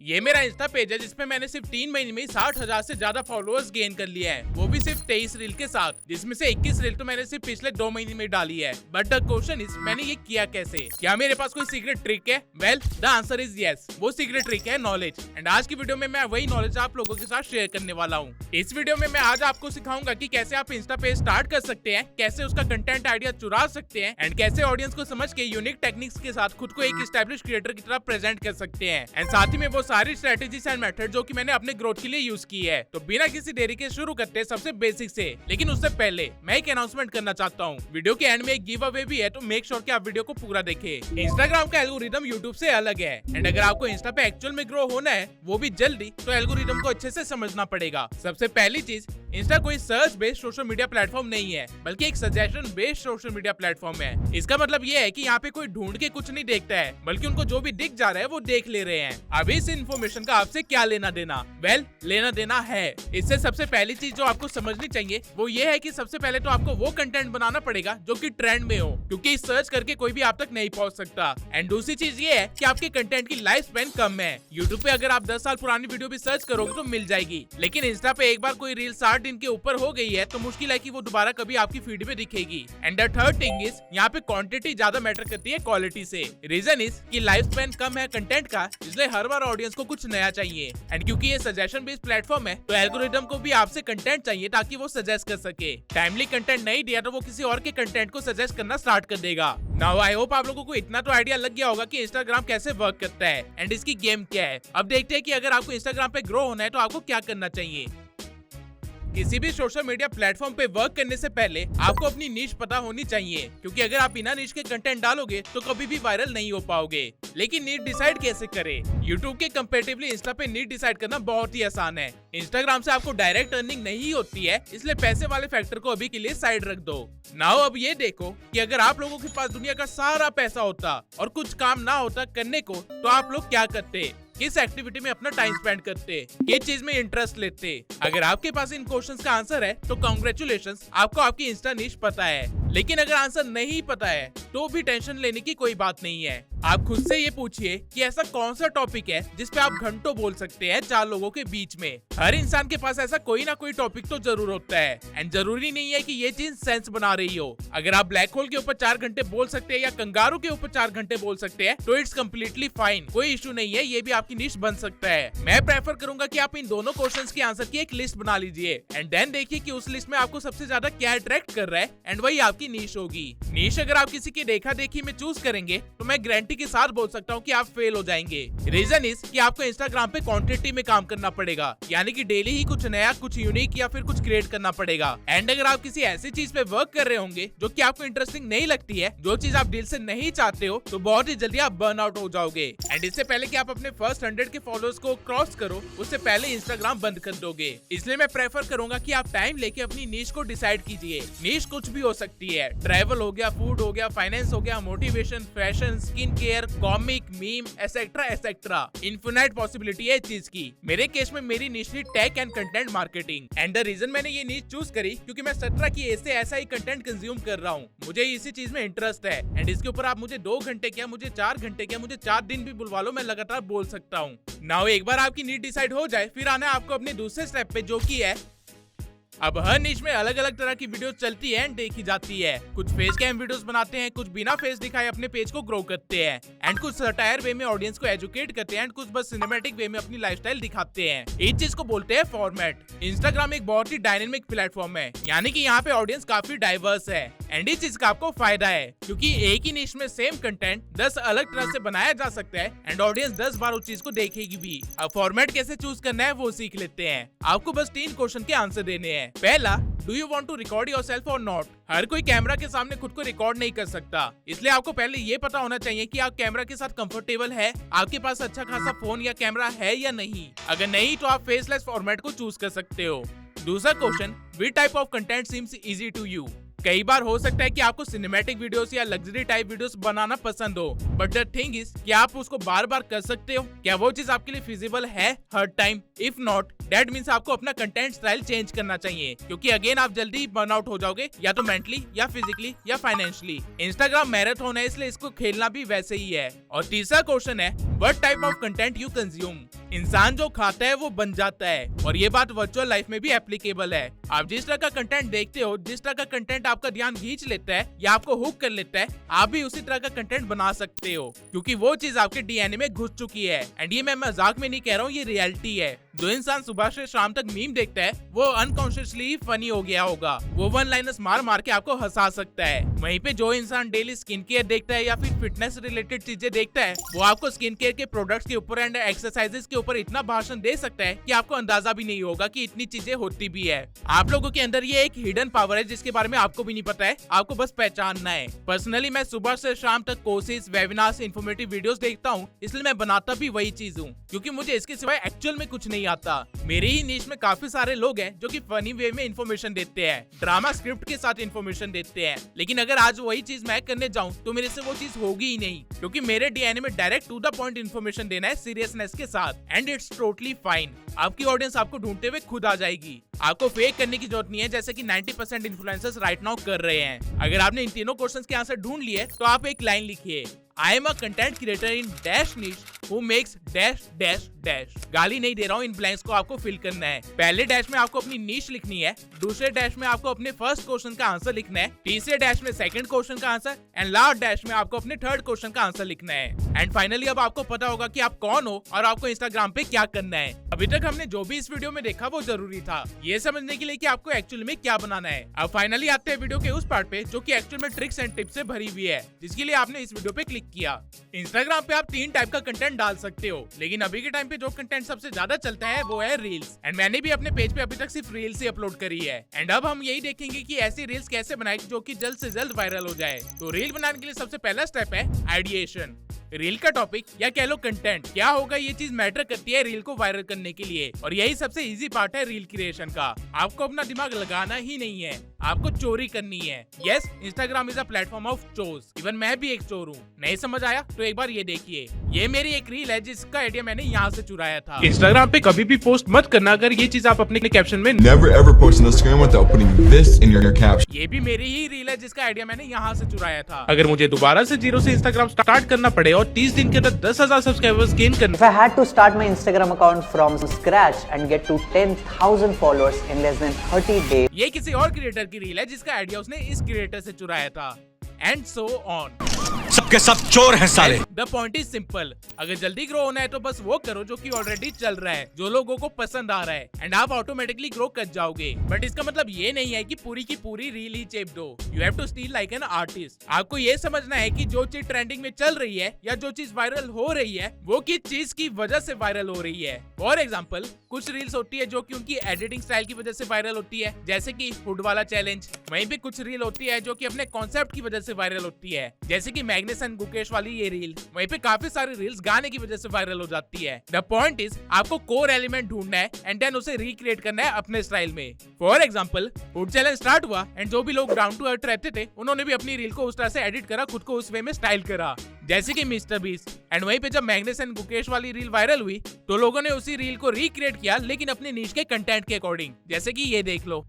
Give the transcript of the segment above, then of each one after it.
ये मेरा Insta page है जिसपे मैंने सिर्फ 3 महीने में 60,000 से ज्यादा फॉलोअर्स गेन कर लिया है, वो भी सिर्फ 23 रील के साथ, जिसमें से 21 रील तो मैंने सिर्फ पिछले 2 महीने में डाली है। बट द क्वेश्चन इज मैंने ये किया कैसे? क्या मेरे पास कोई सीक्रेट ट्रिक है? Well the answer is yes, वो सीक्रेट ट्रिक है नॉलेज। एंड आज की वीडियो में मैं वही नॉलेज आप लोगों के साथ शेयर करने वाला हूँ। इस वीडियो में मैं आज आपको सिखाऊंगा कि कैसे आप इंस्टा पेज स्टार्ट कर सकते हैं, कैसे उसका कंटेंट आइडिया चुरा सकते हैं, एंड कैसे ऑडियंस को समझ के यूनिक टेक्निक्स के साथ खुद को एक एस्टैब्लिश क्रिएटर की तरह प्रेजेंट कर सकते हैं। एंड साथ ही में वो सारी स्ट्रेटेजीज एंड मेथड जो कि मैंने अपने ग्रोथ के लिए यूज की है। तो बिना किसी देरी के शुरू करते हैं सबसे बेसिक से। लेकिन उससे पहले मैं एक अनाउंसमेंट करना चाहता हूँ। वीडियो के एंड में एक गिव अवे भी है, तो मेक श्योर कि आप वीडियो को पूरा देखें। इंस्टाग्राम का एल्गोरिदम यूट्यूब से अलग है, एंड अगर आपको इंस्टा पे एक्चुअल में ग्रो होना है, वो भी जल्दी, तो एल्गोरिदम को अच्छे से समझना पड़ेगा। सबसे पहली चीज, इंस्टा कोई search based social media platform नहीं है, बल्कि एक suggestion based social media platform है। इसका मतलब ये है कि यहाँ पे कोई ढूंढ के कुछ नहीं देखता है, बल्कि उनको जो भी दिख जा रहा है वो देख ले रहे हैं। अब इस इन्फॉर्मेशन का आपसे क्या लेना देना? वेल, लेना देना है। इससे सबसे पहली चीज जो आपको समझनी चाहिए वो ये है कि सबसे पहले तो आपको वो कंटेंट बनाना पड़ेगा जो कि ट्रेंड में हो, क्योंकि सर्च करके कोई भी आप तक नहीं पहुंच सकता। एंड दूसरी चीज ये है कि आपके कंटेंट की लाइफ स्पैन कम है। यूट्यूब पे अगर आप 10 साल पुरानी वीडियो भी सर्च करोगे तो मिल जाएगी, लेकिन इंस्टा पे एक बार कोई रील 60 दिन के ऊपर हो गई है तो मुश्किल है कि वो दोबारा कभी आपकी फीड में दिखेगी। And the third thing is, यहाँ पे क्वांटिटी ज्यादा मैटर करती है क्वालिटी से। रीजन इज कि लाइफ स्पैन कम है कंटेंट का, इसलिए हर बार ऑडियंस को कुछ नया चाहिए। एंड क्योंकि ये सजेशन बेस्ड प्लेटफॉर्म है, तो एल्गोरिदम को भी आपसे कंटेंट चाहिए ताकि वो सजेस्ट कर सके। टाइमली कंटेंट नहीं दिया तो वो किसी और के कंटेंट को सजेस्ट करना स्टार्ट कर देगा। नाउ आई होप आप लोगों को इतना तो आइडिया लग गया होगा कि इंस्टाग्राम कैसे वर्क करता है एंड इसकी गेम क्या है। अब देखते हैं कि अगर आपको इंस्टाग्राम पे ग्रो होना है तो आपको क्या करना चाहिए। किसी भी सोशल मीडिया प्लेटफॉर्म पे वर्क करने से पहले आपको अपनी नीश पता होनी चाहिए, क्योंकि अगर आप बिना नीश के कंटेंट डालोगे तो कभी भी वायरल नहीं हो पाओगे। लेकिन नीश डिसाइड कैसे करें? यूट्यूब के कंपैरेटिवली इंस्टा पे नीश डिसाइड करना बहुत ही आसान है। इंस्टाग्राम से आपको डायरेक्ट अर्निंग नहीं होती है, इसलिए पैसे वाले फैक्टर को अभी के लिए साइड रख दो। नाउ अब ये देखो कि अगर आप लोगों के पास दुनिया का सारा पैसा होता और कुछ काम ना होता करने को, तो आप लोग क्या करते? किस एक्टिविटी में अपना टाइम स्पेंड करते, किस चीज में इंटरेस्ट लेते? अगर आपके पास इन क्वेश्चंस का आंसर है तो कांग्रेचुलेशंस, आपको आपकी इंस्टा नीश पता है। लेकिन अगर आंसर नहीं पता है तो भी टेंशन लेने की कोई बात नहीं है। आप खुद से ये पूछिए कि ऐसा कौन सा टॉपिक है जिस पे आप घंटों बोल सकते हैं 4 लोगों के बीच में। हर इंसान के पास ऐसा कोई ना कोई टॉपिक तो जरूर होता है, एंड जरूरी नहीं है कि ये चीज सेंस बना रही हो। अगर आप ब्लैक होल के ऊपर 4 घंटे बोल सकते हैं या कंगारू के ऊपर 4 घंटे बोल सकते हैं तो इट्स कम्प्लीटली फाइन, कोई इशू नहीं है, ये भी आपकी नीश बन सकता है। मैं प्रेफर करूंगा कि आप इन दोनों क्वेश्चंस के आंसर की एक लिस्ट बना लीजिए, एंड देन देखिए कि उस लिस्ट में आपको सबसे ज्यादा क्या अट्रैक्ट कर रहा है, एंड वही आपकी नीश होगी। नीश अगर आप किसी की देखा देखी में चूज करेंगे तो मैं गारंटी के साथ बोल सकता हूँ कि आप फेल हो जाएंगे। रीजन इज कि आपको इंस्टाग्राम पे क्वांटिटी में काम करना पड़ेगा, यानी कि डेली ही कुछ नया, कुछ यूनिक या फिर कुछ क्रिएट करना पड़ेगा। एंड अगर आप किसी ऐसी चीज पे वर्क कर रहे होंगे जो कि आपको इंटरेस्टिंग नहीं लगती है, जो चीज आप दिल से नहीं चाहते हो, तो बहुत ही जल्दी आप बर्न आउट हो जाओगे। एंड इससे पहले कि आप अपने फर्स्ट 100 के फॉलोअर्स को क्रॉस करो, उससे पहले इंस्टाग्राम बंद कर दोगे। इसलिए मैं प्रेफर करूंगा कि आप टाइम लेके अपनी नीश को डिसाइड कीजिए। नीश कुछ भी हो सकती है, ट्रैवल हो गया, फूड हो गया, फाइनेंस हो गया, motivation, fashion, skin care, comic, meme, etcetera etcetera. Infinite possibility है इस चीज की। मेरे केस में मेरी नीश थी tech and content marketing. And the reason मैंने ये नीश चूज करी क्योंकि मैं 17 की एज से ऐसा ही कंटेंट कंज्यूम कर रहा हूँ। मुझे इसी चीज में इंटरेस्ट है, एंड इसके ऊपर आप मुझे 2 घंटे क्या, मुझे 4 घंटे क्या, मुझे 4 दिन भी बुलवा लो, मैं लगातार बोल सकता हूँ। नाउ एक बार आपकी नीड डिसाइड हो जाए, फिर आना है आपको अपने दूसरे स्टेप पे, जो की है अब हर निश में अलग अलग तरह की वीडियोस चलती है एंड देखी जाती है। कुछ फेस कैम वीडियोस बनाते हैं, कुछ बिना फेस दिखाए अपने पेज को ग्रो करते हैं, एंड कुछ सटायर वे में ऑडियंस को एजुकेट करते हैं, एंड कुछ बस सिनेमैटिक वे में अपनी लाइफस्टाइल दिखाते हैं। इस चीज को बोलते हैं फॉर्मेट। इंस्टाग्राम एक बहुत ही डायनेमिक प्लेटफॉर्म है, यानी कि यहाँ पे ऑडियंस काफी डाइवर्स है, एंड इस चीज का आपको फायदा है क्योंकि एक ही निश में सेम कंटेंट 10 अलग तरह से बनाया जा सकता है, एंड ऑडियंस 10 बार उस चीज को देखेगी भी। अब फॉर्मेट कैसे चूज करना है वो सीख लेते हैं। आपको बस 3 क्वेश्चन के आंसर देने हैं। पहला, do you want to record yourself और नॉट? हर कोई कैमरा के सामने खुद को रिकॉर्ड नहीं कर सकता, इसलिए आपको पहले ये पता होना चाहिए कि आप कैमरा के साथ कंफर्टेबल है, आपके पास अच्छा खासा फोन या कैमरा है या नहीं। अगर नहीं तो आप फेसलेस फॉर्मेट को चूज कर सकते हो। दूसरा question, which type of content seems easy to you? कई बार हो सकता है कि आपको सिनेमैटिक वीडियोस या लग्जरी टाइप वीडियोस बनाना पसंद हो, बट द थिंग इज कि आप उसको बार बार कर सकते हो? क्या वो चीज आपके लिए फिजिबल है हर time? If not, that means आपको अपना कंटेंट स्टाइल चेंज करना चाहिए, क्योंकि अगेन आप जल्दी बर्न आउट हो जाओगे, या तो मेंटली या फिजिकली या फाइनेंशियली। इंस्टाग्राम मैराथन है, इसलिए इसको खेलना भी वैसे ही है। और तीसरा क्वेश्चन है, what type of content you consume. इंसान जो खाता है वो बन जाता है, और ये बात वर्चुअल लाइफ में भी एप्लीकेबल है। आप जिस तरह का कंटेंट देखते हो, जिस तरह का कंटेंट आपका ध्यान खींच लेता है या आपको हुक कर लेता है, आप भी उसी तरह का कंटेंट बना सकते हो, क्योंकि वो चीज आपके डीएनए में घुस चुकी है। एंड ये मैं मजाक में नहीं कह रहा हूँ, ये रियलिटी है। जो इंसान सुबह से शाम तक मीम देखता है वो अनकॉन्शियसली फनी हो गया होगा, वो वन लाइनर्स मार मार के आपको हंसा सकता है। वहीं पे जो इंसान डेली स्किन केयर देखता है या फिर फिटनेस रिलेटेड चीजें देखता है, वो आपको स्किन केयर के प्रोडक्ट्स के ऊपर एंड एक्सरसाइजेस के ऊपर इतना भाषण दे सकता है कि आपको अंदाजा भी नहीं होगा कि इतनी चीजें होती भी है। आप लोगों के अंदर ये एक हिडन पावर है जिसके बारे में आपको भी नहीं पता है, आपको बस पहचानना है। पर्सनली मैं सुबह से शाम तक कोर्सेज, वेबिनार्स, इन्फॉर्मेटिव वीडियोस देखता हूँ, इसलिए मैं बनाता भी वही चीज हूँ, क्योंकि मुझे इसके सिवाय एक्चुअल में कुछ नहीं आता। मेरे ही नीश में काफी सारे लोग हैं जो कि फनी वे में इन्फॉर्मेशन देते हैं, ड्रामा स्क्रिप्ट के साथ इन्फॉर्मेशन देते हैं, लेकिन अगर आज वही चीज मैं करने जाऊं तो मेरे से वो चीज होगी ही नहीं, क्योंकि मेरे डीएनए में direct to the point information देना है सीरियसनेस के साथ। And it's totally fine. आपकी ऑडियंस आपको ढूंढते हुए खुद आ जाएगी। आपको फेक करने की जरूरत नहीं है, जैसे कि 90% इन्फ्लुएंसर्स राइट नाउ कर रहे हैं। अगर आपने इन तीनों क्वेश्चंस के आंसर ढूंढ लिए तो आप एक लाइन लिखिए, I am a content creator in dash niche who makes dash dash dash. गाली नहीं दे रहा हूँ, इन ब्लैंक्स को आपको फिल करना है। पहले डैश में आपको अपनी नीश लिखनी है, दूसरे डैश में आपको अपने फर्स्ट क्वेश्चन का आंसर लिखना है, तीसरे डैश में सेकंड क्वेश्चन का आंसर, एंड लास्ट डैश में आपको अपने थर्ड क्वेश्चन का आंसर लिखना है। एंड फाइनली अब आपको पता होगा कि आप कौन हो और आपको इंस्टाग्राम पे क्या करना है। अभी तक हमने जो भी इस वीडियो में देखा वो जरूरी था ये समझने के लिए कि आपको एक्चुअली में क्या बनाना है। अब फाइनली आते हैं वीडियो के उस पार्ट पे जो कि एक्चुअल में ट्रिक्स एंड टिप्स से भरी हुई है, जिसके लिए आपने इस वीडियो पे क्लिक किया। इंस्टाग्राम पे आप 3 टाइप का कंटेंट डाल सकते हो, लेकिन अभी के टाइम पे जो कंटेंट सबसे ज्यादा चलता है वो है रील्स। एंड मैंने भी अपने पेज पे अभी तक सिर्फ रील्स ही अपलोड करी है। एंड अब हम यही देखेंगे कि ऐसी रील्स कैसे बनाए जो कि जल्द से जल्द वायरल हो जाए। तो रील बनाने के लिए सबसे पहला स्टेप है आइडिएशन। रील का टॉपिक या कह लो कंटेंट क्या होगा, ये चीज मैटर करती है रील को वायरल करने के लिए, और यही सबसे इजी पार्ट है रील क्रिएशन का। आपको अपना दिमाग लगाना ही नहीं है, आपको चोरी करनी है। Yes, Instagram is a platform of chores. Even मैं भी एक चोर हूँ। नहीं समझ आया तो एक बार ये देखिए, ये मेरी एक रील है जिसका आइडिया मैंने यहाँ से चुराया था। इंस्टाग्राम पे कभी भी पोस्ट मत करना अगर ये चीज आप अपने कैप्शन में Never ever post on Instagram without putting this in your caption. ये भी मेरी ही रील है जिसका आइडिया मैंने यहाँ से चुराया था। अगर मुझे दोबारा से जीरो से इंस्टाग्राम स्टार्ट करना पड़े और 30 दिन के अंदर 10,000 सब्सक्राइबर्स गेन करना, If I had to start my Instagram account from scratch and get to 10,000 followers in less than 30 days, ये किसी और क्रिएटर की रील है जिसका आइडिया उसने इस क्रिएटर से चुराया था। And so on. सबके सब चोर हैं साले। द पॉइंट इज सिंपल, अगर जल्दी ग्रो होना है तो बस वो करो जो कि ऑलरेडी चल रहा है, जो लोगों को पसंद आ रहा है, एंड आप ऑटोमेटिकली ग्रो कर जाओगे। बट इसका मतलब ये नहीं है कि पूरी की पूरी रील ही चेप दो। You have to steal like an artist. आपको ये समझना है कि जो चीज ट्रेंडिंग में चल रही है या जो चीज वायरल हो रही है वो किस चीज की वजह से वायरल हो रही है। फॉर एग्जाम्पल, कुछ रील्स होती है जो कि उनकी एडिटिंग स्टाइल की वजह से वायरल होती है, जैसे कि हुड वाला चैलेंज। वहीं पे कुछ रील होती है जो कि अपने कॉन्सेप्ट की वजह से वायरल होती है, जैसे कि मैग्नेस एंड गुकेश वाली ये रील। वहीं पे काफी सारी रील्स गाने की वजह से वायरल हो जाती है। द पॉइंट इज आपको कोर एलिमेंट ढूंढना है एंड देन उसे रिक्रिएट करना है अपने स्टाइल में। For example, hood challenge start हुआ एंड जो भी लोग डाउन टू अर्थ रहते थे उन्होंने भी अपनी रील को उस तरह से एडिट करा, खुद को उस वे में स्टाइल करा, जैसे कि मिस्टर बीस्ट। एंड वहीं पे जब मैग्नेस एंड गुकेश वाली रील वायरल हुई तो लोगों ने उसी रील को रिक्रिएट किया, लेकिन अपने नीश के कंटेंट के अकॉर्डिंग, जैसे कि ये देख लो।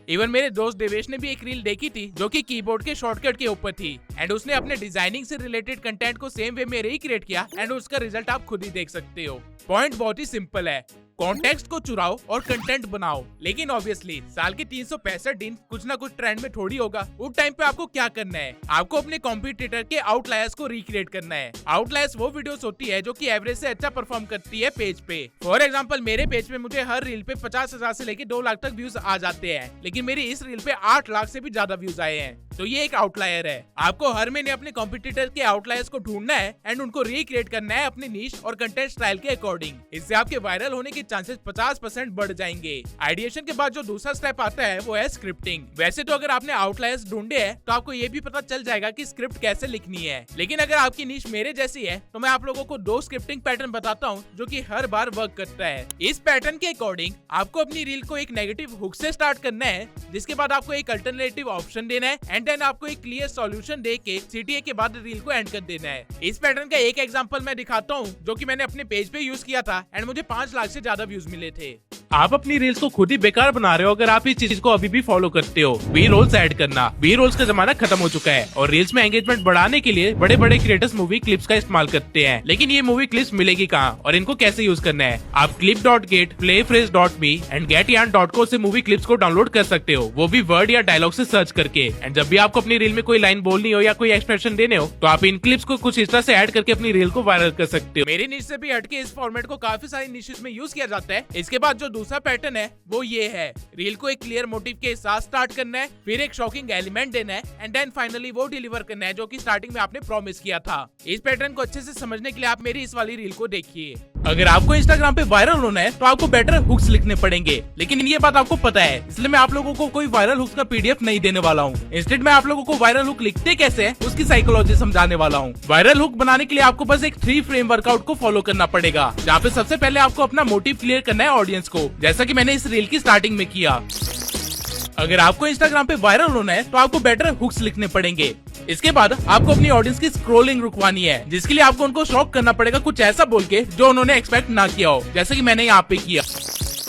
इवन मेरे दोस्त देवेश ने भी एक रील देखी थी जो कि कीबोर्ड के शॉर्टकट के ऊपर थी, एंड उसने अपने डिजाइनिंग से रिलेटेड कंटेंट को सेम वे में रिक्रिएट किया, एंड उसका रिजल्ट आप खुद ही देख सकते हो। पॉइंट बहुत ही सिंपल है, कॉन्टेक्स्ट को चुराओ और कंटेंट बनाओ। लेकिन ऑब्वियसली साल के 365 दिन कुछ ना कुछ ट्रेंड में थोड़ी होगा। उस टाइम पे आपको क्या करना है, आपको अपने कॉम्पिटिटर के आउटलायर्स को रिक्रिएट करना है। आउटलायर्स वो वीडियोस होती है जो कि एवरेज से अच्छा परफॉर्म करती है पेज पे। फॉर एग्जांपल, मेरे पेज पे मुझे हर रील पे 50,000 से लेके 2 लाख तक व्यूज आ जाते हैं, लेकिन मेरी इस रील पे 8 लाख से भी ज्यादा व्यूज आए हैं, तो ये एक आउटलायर है। आपको हर महीने अपने कॉम्पिटिटर के आउटलायर्स को ढूंढना है एंड उनको रिक्रिएट करना है अपनी नीश और कंटेंट स्टाइल के अकॉर्डिंग। इससे आपके वायरल होने के चांसेस 50% बढ़ जाएंगे। आइडिएशन के बाद जो दूसरा स्टेप आता है वो है स्क्रिप्टिंग। वैसे तो अगर आपने आउटलायर्स ढूंढे हैं तो आपको ये भी पता चल जाएगा कि स्क्रिप्ट कैसे लिखनी है, लेकिन अगर आपकी नीश मेरे जैसी है तो मैं आप लोगों को 2 स्क्रिप्टिंग पैटर्न बताता हूँ जो कि हर बार वर्क करता है। इस पैटर्न के अकॉर्डिंग आपको अपनी रील को एक नेगेटिव हुक से स्टार्ट करना है, जिसके बाद आपको एक अल्टरनेटिव ऑप्शन देना है एंड देन आपको एक क्लियर सॉल्यूशन दे के CTA के बाद रील को एंड कर देना है। इस पैटर्न का एक एग्जांपल मैं दिखाता हूँ जो कि मैंने अपने पेज पे यूज किया था एंड मुझे 5 लाख से ज्यादा व्यूज मिले थे। आप अपनी रील्स को खुद ही बेकार बना रहे हो अगर आप इस चीज को अभी भी फॉलो करते हो। वी रोल्स ऐड करना, वी रोल्स का जमाना खत्म हो चुका है और रील्स में एंगेजमेंट बढ़ाने के लिए बड़े बड़े क्रिएटर्स मूवी क्लिप्स का इस्तेमाल करते हैं, लेकिन ये मूवी क्लिप्स मिलेगी कहाँ और इनको कैसे यूज करना है? आप clip.get, playphrase.me एंड getyarn.co से मूवी क्लिप्स को डाउनलोड कर सकते हो, वो भी वर्ड या डायलॉग से सर्च करके। एंड जब भी आपको अपनी रील में कोई लाइन बोलनी हो या कोई एक्सप्रेशन देने हो तो आप इन क्लिप्स को कुछ इस तरह से ऐड करके अपनी रील को वायरल कर सकते हो। मेरी निश से भी हटके इस फॉर्मेट को काफी सारी निशेस में यूज किया जाता है। इसके बाद जो दूसरा पैटर्न है वो ये है, रील को एक क्लियर मोटिव के साथ स्टार्ट करना है, फिर एक शॉकिंग एलिमेंट देना है एंड देन फाइनली वो डिलीवर करना है जो कि स्टार्टिंग में आपने प्रॉमिस किया था। इस पैटर्न को अच्छे से समझने के लिए आप मेरी इस वाली रील को देखिए। अगर आपको इंस्टाग्राम पे वायरल होना है तो आपको बेटर हुक्स लिखने पड़ेंगे, लेकिन ये बात आपको पता है, इसलिए मैं आप लोगों को कोई वायरल हुक्स का PDF नहीं देने वाला हूँ। इंस्टेड मैं आप लोगों को वायरल हुक लिखते कैसे है उसकी साइकोलॉजी समझाने वाला हूँ। वायरल हुक बनाने के लिए आपको बस एक 3 फ्रेम वर्कआउट को फॉलो करना पड़ेगा, जहाँ पे सबसे पहले आपको अपना मोटिव क्लियर करना है ऑडियंस को, जैसा कि मैंने इस रील की स्टार्टिंग में किया। अगर आपको इंस्टाग्राम पे वायरल होना है तो आपको बेटर हुक्स लिखने पड़ेंगे। इसके बाद आपको अपनी ऑडियंस की स्क्रोलिंग रुकवानी है, जिसके लिए आपको उनको शॉक करना पड़ेगा कुछ ऐसा बोल के जो उन्होंने एक्सपेक्ट ना किया हो, जैसे कि मैंने यहाँ पे किया।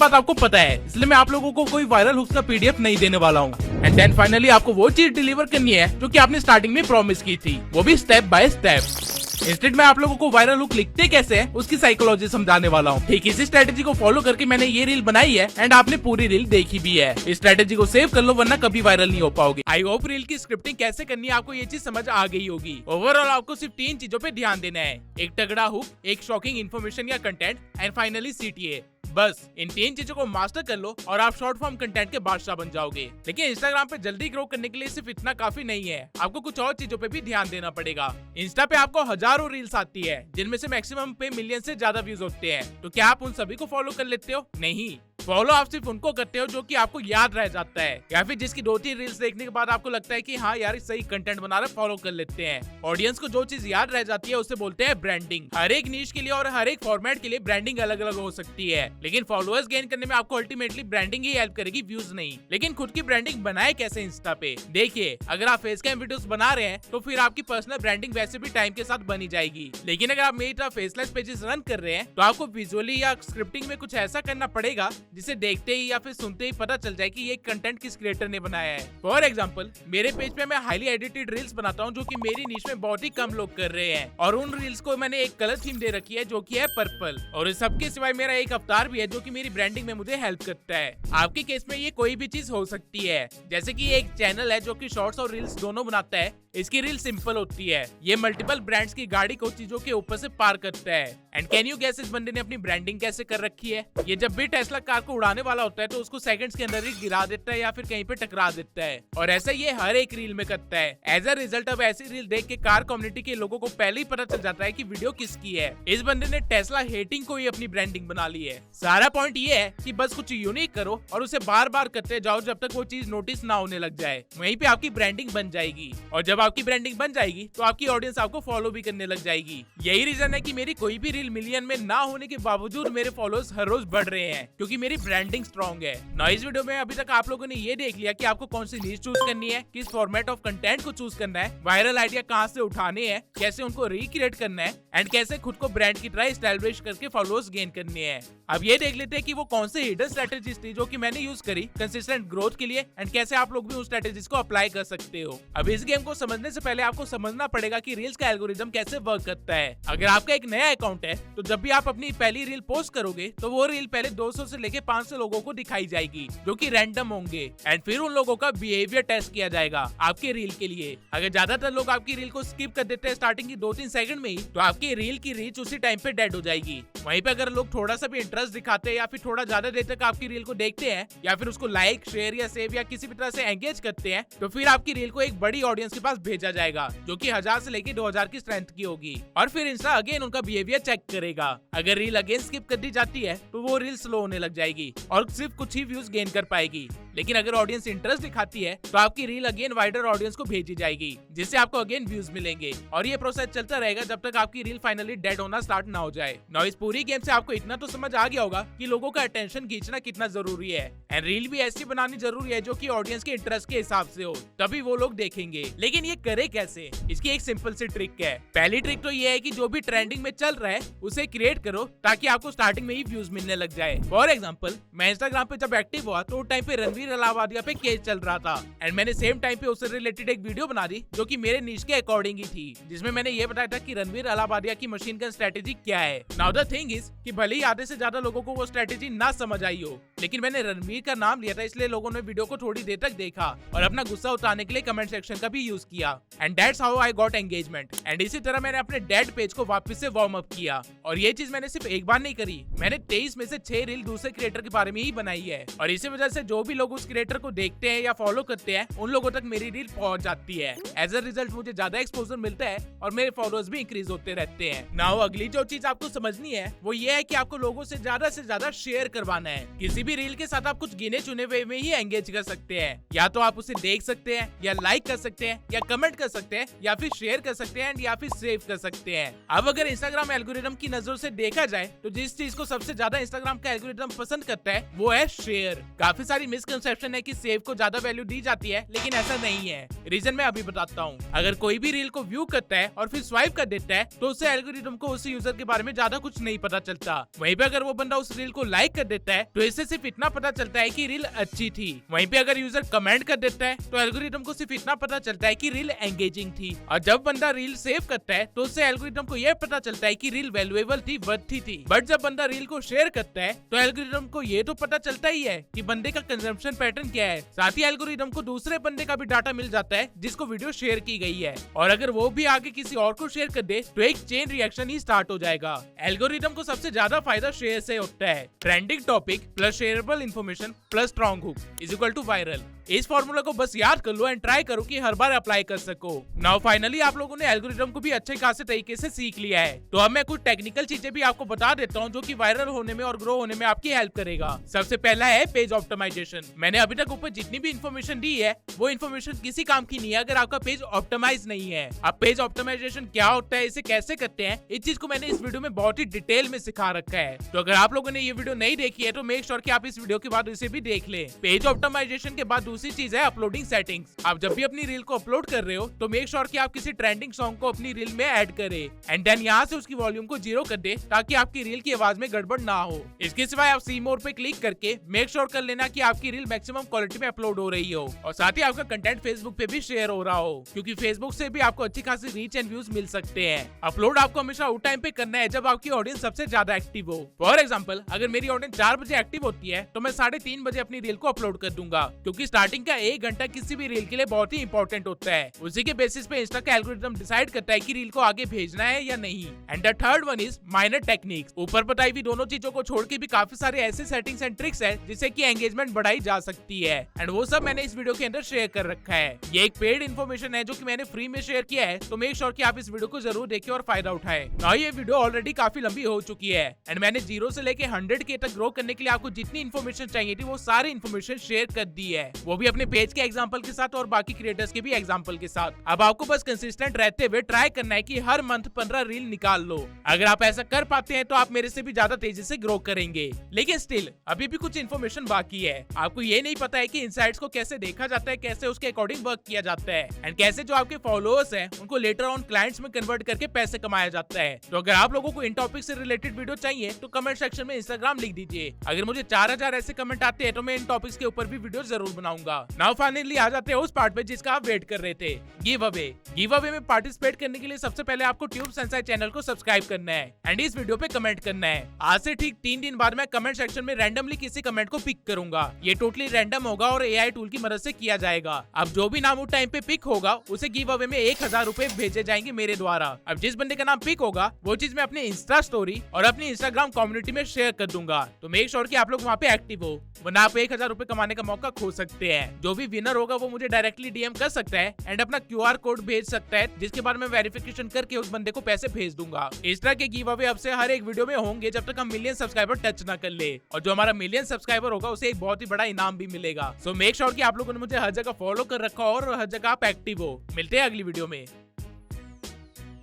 बात आपको पता है, इसलिए मैं आप लोगों को कोई वायरल हुक्स का PDF नहीं देने वाला हूँ। एंड देन फाइनली आपको वो चीज डिलीवर करनी है जो कि आपने स्टार्टिंग में प्रॉमिस की थी, वो भी स्टेप बाय स्टेप। इंस्टेड मैं आप लोगों को वायरल हुक लिखते कैसे है उसकी साइकोलॉजी समझाने वाला हूँ। ठीक इसी स्ट्रेटेजी को फॉलो करके मैंने ये रील बनाई है एंड आपने पूरी रील देखी भी है। इस स्ट्रेटेजी को सेव कर लो वरना कभी वायरल नहीं हो पाओगे। आई होप रील की स्क्रिप्टिंग कैसे करनी है आपको ये चीज समझ आ गई होगी। ओवरऑल आपको सिर्फ 3 चीजों पे ध्यान देना है, एक तगड़ा हुक, एक शॉकिंग इन्फॉर्मेशन या कंटेंट एंड फाइनली CTA। बस इन 3 चीजों को मास्टर कर लो और आप शॉर्ट फॉर्म कंटेंट के बादशाह बन जाओगे। लेकिन इंस्टाग्राम पे जल्दी ग्रो करने के लिए सिर्फ इतना काफी नहीं है, आपको कुछ और चीजों पे भी ध्यान देना पड़ेगा। इंस्टा पे आपको हजारों रील्स आती है जिनमें से मैक्सिमम पे मिलियन से ज्यादा व्यूज होते हैं, तो क्या आप उन सभी को फॉलो कर लेते हो? नहीं, फॉलो आप सिर्फ उनको करते हो जो कि आपको याद रह जाता है या फिर जिसकी 2-3 रील्स देखने के बाद आपको लगता है कि हाँ यार सही कंटेंट बना रहा है, फॉलो कर लेते हैं। ऑडियंस को जो चीज याद रह जाती है उसे बोलते हैं ब्रांडिंग। हर एक नीश के लिए और हर एक फॉर्मेट के लिए ब्रांडिंग अलग अलग हो सकती है, लेकिन फॉलोअर्स गेन करने में आपको अल्टीमेटली ब्रांडिंग ही हेल्प करेगी, व्यूज नहीं। लेकिन खुद की ब्रांडिंग बनाए कैसे इंस्टा पे? देखिए, अगर आप फेस कैम वीडियोस बना रहे हैं तो फिर आपकी पर्सनल ब्रांडिंग वैसे भी टाइम के साथ बनी जाएगी, लेकिन अगर आप मेरी तरह फेसलेस पेजेस रन कर रहे हैं तो आपको विजुअली या स्क्रिप्टिंग में कुछ ऐसा करना पड़ेगा जिसे देखते ही या फिर सुनते ही पता चल जाए कि ये कंटेंट किस क्रिएटर ने बनाया है। फॉर एग्जांपल, मेरे पेज पे मैं हाईली एडिटेड रील्स बनाता हूँ जो कि मेरी नीश में बहुत ही कम लोग कर रहे हैं, और उन रील्स को मैंने एक कलर थीम दे रखी है जो कि है पर्पल, और इस सबके सिवाय मेरा एक अवतार भी है जो कि मेरी ब्रांडिंग में मुझे हेल्प करता है। आपके केस में ये कोई भी चीज हो सकती है, जैसे कि एक चैनल है जो कि शॉर्ट्स और रील्स दोनों बनाता है, इसकी रील सिंपल होती है, ये मल्टीपल ब्रांड्स की गाड़ी को चीजों के ऊपर से पार करता है। एंड कैन यू गेस इस बंदे ने अपनी ब्रांडिंग कैसे कर रखी है? ये जब भी टेस्ला कार को उड़ाने वाला होता है तो उसको सेकंड्स के अंदर ही गिरा देता है या फिर कहीं पे टकरा देता है, और ऐसा ये हर एक रील में करता है। एज अ रिजल्ट अब ऐसी रील देख के कार कम्युनिटी के लोगों को पहले ही पता चल जाता है कि वीडियो किसकी है। इस बंदे ने टेस्ला हेटिंग को ही अपनी ब्रांडिंग बना ली है। सारा पॉइंट ये है कि बस कुछ यूनिक करो और उसे बार बार करते जाओ जब तक वो चीज नोटिस ना होने लग जाए, वहीं पे आपकी ब्रांडिंग बन जाएगी। और जब आपकी ब्रांडिंग बन जाएगी तो आपकी ऑडियंस आपको फॉलो भी करने लग जाएगी। यही रीजन है कि मेरी कोई भी रील मिलियन में ना होने के बावजूद मेरे फॉलोअर्स हर रोज बढ़ रहे हैं, क्योंकि मेरी ब्रांडिंग स्ट्रॉन्ग है। ना इस वीडियो में अभी तक आप लोगों ने ये देख लिया कि आपको कौन सी नीश चूज करनी है, किस फॉर्मेट ऑफ कंटेंट को चूज करना है, वायरल आइडिया कहाँ से उठाने हैं, कैसे उनको रिक्रिएट करना है, एंड कैसे खुद को ब्रांड की तरह एस्टैब्लिश करके फॉलोअर्स गेन करने हैं। अब ये देख लेते हैं कि वो कौन से हिडन स्ट्रेटेजीज थी जो कि मैंने यूज करी कंसिस्टेंट ग्रोथ के लिए, एंड कैसे आप लोग भी उन स्ट्रेटेजीज को अप्लाई कर सकते हो। अब इस गेम को समझने से पहले आपको समझना पड़ेगा कि रील्स का एल्गोरिदम कैसे वर्क करता है। अगर आपका एक नया अकाउंट है तो जब भी आप अपनी पहली रील पोस्ट करोगे तो वो रील पहले 200 से लेके 500 लोगों को दिखाई जाएगी जो कि रैंडम होंगे एंड फिर उन लोगों का बिहेवियर टेस्ट किया जाएगा आपके रील के लिए। अगर ज्यादातर लोग आपकी रील को स्किप कर देते हैं स्टार्टिंग की 2-3 सेकंड में ही, तो आपकी रील की रीच उसी टाइम पे डेड हो जाएगी। वहीं पे अगर लोग थोड़ा सा भी इंटरेस्ट दिखाते हैं या फिर थोड़ा ज्यादा देर तक आपकी रील को देखते हैं या फिर उसको लाइक, शेयर या सेव या किसी भी तरह से एंगेज करते हैं, तो फिर आपकी रील को एक बड़ी ऑडियंस के पास भेजा जाएगा जो कि 1000 से लेकर 2000 की स्ट्रेंथ की होगी। और फिर इंस्टा अगेन उनका बिहेवियर चेक करेगा। अगर रील अगेन स्किप कर दी जाती है तो वो रील स्लो होने लग जाएगी और सिर्फ कुछ ही व्यूज गेन कर पाएगी। लेकिन अगर ऑडियंस इंटरेस्ट दिखाती है तो आपकी रील अगेन वाइडर ऑडियंस को भेजी जाएगी जिससे आपको अगेन व्यूज मिलेंगे और ये प्रोसेस चलता रहेगा जब तक आपकी रील फाइनली डेड होना स्टार्ट ना हो जाए। नाउ इस पूरी गेम से आपको इतना तो समझ आ गया होगा कि लोगों का अटेंशन खींचना कितना जरूरी है एंड रील भी ऐसी बनानी जरूरी है जो कि ऑडियंस के इंटरेस्ट के हिसाब से हो, तभी वो लोग देखेंगे। लेकिन ये करे कैसे? इसकी एक सिंपल सी ट्रिक है। पहली ट्रिक तो ये है कि जो भी ट्रेंडिंग में चल रहा है उसे क्रिएट करो ताकि आपको स्टार्टिंग में ही व्यूज मिलने लग जाए। फॉर एग्जाम्पल, मैं इंस्टाग्राम पे जब एक्टिव हुआ तो टाइम पे रणवीर अलाहाबादिया पे केस चल रहा था एंड मैंने सेम टाइम पे उससे रिलेटेड एक वीडियो बना दी जो कि मेरे नीश के अकॉर्डिंग ही थी, जिसमें मैंने ये बताया था कि रणवीर अलाहाबादिया की मशीन गन स्ट्रेटेजी क्या है। नाउ द थिंग इज कि भले ही आधे से ज्यादा लोगों को वो स्ट्रेटेजी ना समझ आई हो, लेकिन मैंने रणवीर का नाम लिया था इसलिए लोगों ने वीडियो को थोड़ी देर तक देखा और अपना गुस्सा उतारने के लिए कमेंट सेक्शन का भी यूज किया and that's how I got engagement. And इसी तरह मैंने अपने डेड पेज को वापस से वार्म अप किया और ये चीज मैंने सिर्फ एक बार नहीं करी, मैंने 23 में से 6 रील दूसरे क्रिएटर के बारे में ही बनाई है और इसी वजह से जो भी लोग उस क्रिएटर को देखते हैं या फॉलो करते हैं उन लोगों तक मेरी रील पहुंच जाती है। एज अ रिजल्ट मुझे ज्यादा एक्सपोजर मिलता है और मेरे फॉलोअर्स भी इंक्रीज होते रहते हैं। नाउ अगली जो चीज आपको समझनी है वो ये है कि आपको लोगों से ज्यादा शेयर करवाना है। किसी भी रील के साथ आप कुछ गिने चुने वे में ही एंगेज कर सकते हैं, या तो आप उसे देख सकते हैं या लाइक कर सकते हैं या कमेंट कर सकते हैं या फिर शेयर कर सकते हैं या फिर सेव कर सकते हैं। अब अगर इंस्टाग्राम एल्गोरिदम की नजरों से देखा जाए तो जिस चीज को सबसे ज्यादा इंस्टाग्राम का एल्गोरिदम पसंद करता है वो है शेयर। काफी सारी मिसकंसेप्शन है कि सेव को ज्यादा वैल्यू दी जाती है, लेकिन ऐसा नहीं है। रीजन मैं अभी बताता हूँ। अगर कोई भी रील को व्यू करता है और फिर स्वाइप कर देता है तो उससे एल्गोरिदम को उस यूजर के बारे में ज्यादा कुछ नहीं पता चलता। वहीं पे अगर वो बंदा उस रील को लाइक कर देता है तो इससे सिर्फ इतना पता चलता है कि रील अच्छी थी। वहीं पे अगर यूजर कमेंट कर देता है तो एल्गोरिदम को सिर्फ इतना पता चलता है कि रील एंगेजिंग थी। और जब बंदा रील सेव करता है तो उससे एल्गोरिदम को यह पता चलता है कि रील वैल्यूएबल थी, वर्थी थी। बट जब बंदा रील को शेयर करता है तो एल्गोरिदम को ये तो पता चलता ही है कि बंदे का कंजम्पशन पैटर्न क्या है, साथ ही एल्गोरिदम को दूसरे बंदे का भी डाटा मिल जाता है जिसको वीडियो शेयर की गई है। और अगर वो भी आगे किसी और को शेयर कर दे तो एक चेन रिएक्शन ही स्टार्ट हो जाएगा। एल्गोरिदम को सबसे ज्यादा फायदा शेयर से होता है। Trending topic plus shareable information plus strong hook is equal to viral. इस फॉर्मूला को बस याद कर लो एंड ट्राई करो कि हर बार अप्लाई कर सको। नाउ फाइनली आप लोगों ने एल्गोरिदम को भी अच्छे खासे तरीके से सीख लिया है, तो अब मैं कुछ टेक्निकल चीजें भी आपको बता देता हूँ जो कि वायरल होने में और ग्रो होने में आपकी हेल्प करेगा। सबसे पहला है पेज ऑप्टिमाइजेशन। मैंने अभी तक ऊपर जितनी भी इन्फॉर्मेशन दी है वो इन्फॉर्मेशन किसी काम की नहीं है अगर आपका पेज ऑप्टिमाइज नहीं है। अब पेज ऑप्टिमाइजेशन क्या होता है, इसे कैसे करते हैं, इस चीज को मैंने इस वीडियो में बहुत ही डिटेल में सिखा रखा है। तो अगर आप लोगों ने ये वीडियो नहीं देखी है तो मेक श्योर कि आप इस वीडियो के बाद इसे भी देख ले। पेज ऑप्टिमाइजेशन के बाद दूसरी चीज है अपलोडिंग सेटिंग्स। आप जब भी अपनी रील को अपलोड कर रहे हो तो मेक श्योर कि आप किसी ट्रेंडिंग सॉन्ग को अपनी रील में ऐड करें एंड देन यहाँ से उसकी वॉल्यूम को 0 कर दे ताकि आपकी रील की आवाज में गड़बड़ ना हो। इसके सिवाय आप सी मोर पे क्लिक करके मेक श्योर कर लेना कि आपकी रील मैक्सिमम क्वालिटी में अपलोड हो रही हो और साथ ही आपका कंटेंट फेसबुक पे भी शेयर हो रहा हो, क्योंकि फेसबुक से भी आपको अच्छी खासी रीच एंड व्यूज मिल सकते हैं। अपलोड आपको हमेशा उस टाइम पे करना है जब आपकी ऑडियंस सबसे ज्यादा एक्टिव हो। फॉर एग्जाम्पल, अगर मेरी ऑडियंस 4 बजे एक्टिव होती है तो मैं 3:30 बजे अपनी रील को अपलोड कर दूंगा, क्योंकि स्टार्टिंग का 1 घंटा किसी भी रील के लिए बहुत ही इंपॉर्टेंट होता है। उसी के बेसिस पे इंस्टा का एल्गोरिथम डिसाइड करता है कि रील को आगे भेजना है या नहीं। And the third one is minor techniques. ऊपर बताई हुई दोनों चीजों को छोड़ के भी काफी सारे ऐसे सेटिंग्स एंड ट्रिक्स है जिससे कि एंगेजमेंट बढ़ाई जा सकती है एंड वो सब मैंने इस वीडियो के अंदर शेयर कर रखा है। ये एक पेड इन्फॉर्मेशन है जो कि मैंने फ्री में शेयर किया है, तो मेक श्योर कि आप इस वीडियो को जरूर देखें और फायदा उठाएं। नाउ ये वीडियो ऑलरेडी काफी लंबी हो चुकी है एंड मैंने 0 से लेके 100K तक ग्रो करने के लिए आपको जितनी इन्फॉर्मेशन चाहिए थी वो सारी इन्फॉर्मेशन शेयर कर दी है, वो भी अपने पेज के एग्जाम्पल के साथ और बाकी क्रिएटर्स के भी एग्जाम्पल के साथ। अब आपको बस कंसिस्टेंट रहते हुए ट्राई करना है कि हर मंथ 15 रील निकाल लो। अगर आप ऐसा कर पाते हैं तो आप मेरे से भी ज्यादा तेजी से ग्रो करेंगे। लेकिन स्टिल अभी भी कुछ इन्फॉर्मेशन बाकी है। आपको ये नहीं पता है कि इनसाइट्स को कैसे देखा जाता है, कैसे उसके अकॉर्डिंग वर्क किया जाता है एंड कैसे जो आपके फॉलोअर्स हैं उनको लेटर ऑन क्लाइंट्स में कन्वर्ट करके पैसे कमाया जाता है। तो अगर आप लोगों को इन टॉपिक से रिलेटेड वीडियो चाहिए तो कमेंट सेक्शन में इंस्टाग्राम लिख दीजिए। अगर मुझे 4000 ऐसे कमेंट आते हैं तो मैं इन टॉपिक्स के ऊपर भी वीडियो जरूर बनाऊंगा। दूंगा। नाउ फाइनली आ जाते हैं उस पार्ट पे जिसका आप वेट कर रहे थे, गिव अवे में पार्टिसिपेट करने के लिए सबसे पहले आपको ट्यूब सेंसाई चैनल को सब्सक्राइब करना है एंड इस वीडियो पे कमेंट करना है। आज से ठीक 3 दिन बाद मैं कमेंट सेक्शन में रैंडमली किसी कमेंट को पिक करूंगा। ये टोटली रैंडम होगा और AI टूल की मदद से किया जाएगा। अब जो भी नाम उस टाइम पे पिक होगा उसे गिव अवे में 1000 रुपए भेजे जाएंगे मेरे द्वारा। अब जिस बंदे का नाम पिक होगा वो चीज मैं अपने इंस्टा स्टोरी और अपनी इंस्टाग्राम कम्युनिटी में शेयर कर दूंगा, तो मेक श्योर कि आप लोग वहाँ पे एक्टिव हो, वरना आप 1000 रुपए कमाने का मौका खो सकते हैं। जो भी विनर होगा वो मुझे डायरेक्टली DM कर सकता है एंड अपना QR कोड भेज सकता है, जिसके बाद मैं वेरिफिकेशन करके उस बंदे को पैसे भेज दूंगा। इस तरह के गिव अवे अब से हर एक वीडियो में होंगे जब तक हम मिलियन सब्सक्राइबर टच ना कर ले, और जो हमारा मिलियन सब्सक्राइबर होगा उसे एक बहुत ही बड़ा इनाम भी मिलेगा। सो मेक श्योर कि आप लोगों ने मुझे हर जगह फॉलो कर रखा हो और हर जगह आप एक्टिव हो। मिलते हैं अगली वीडियो में।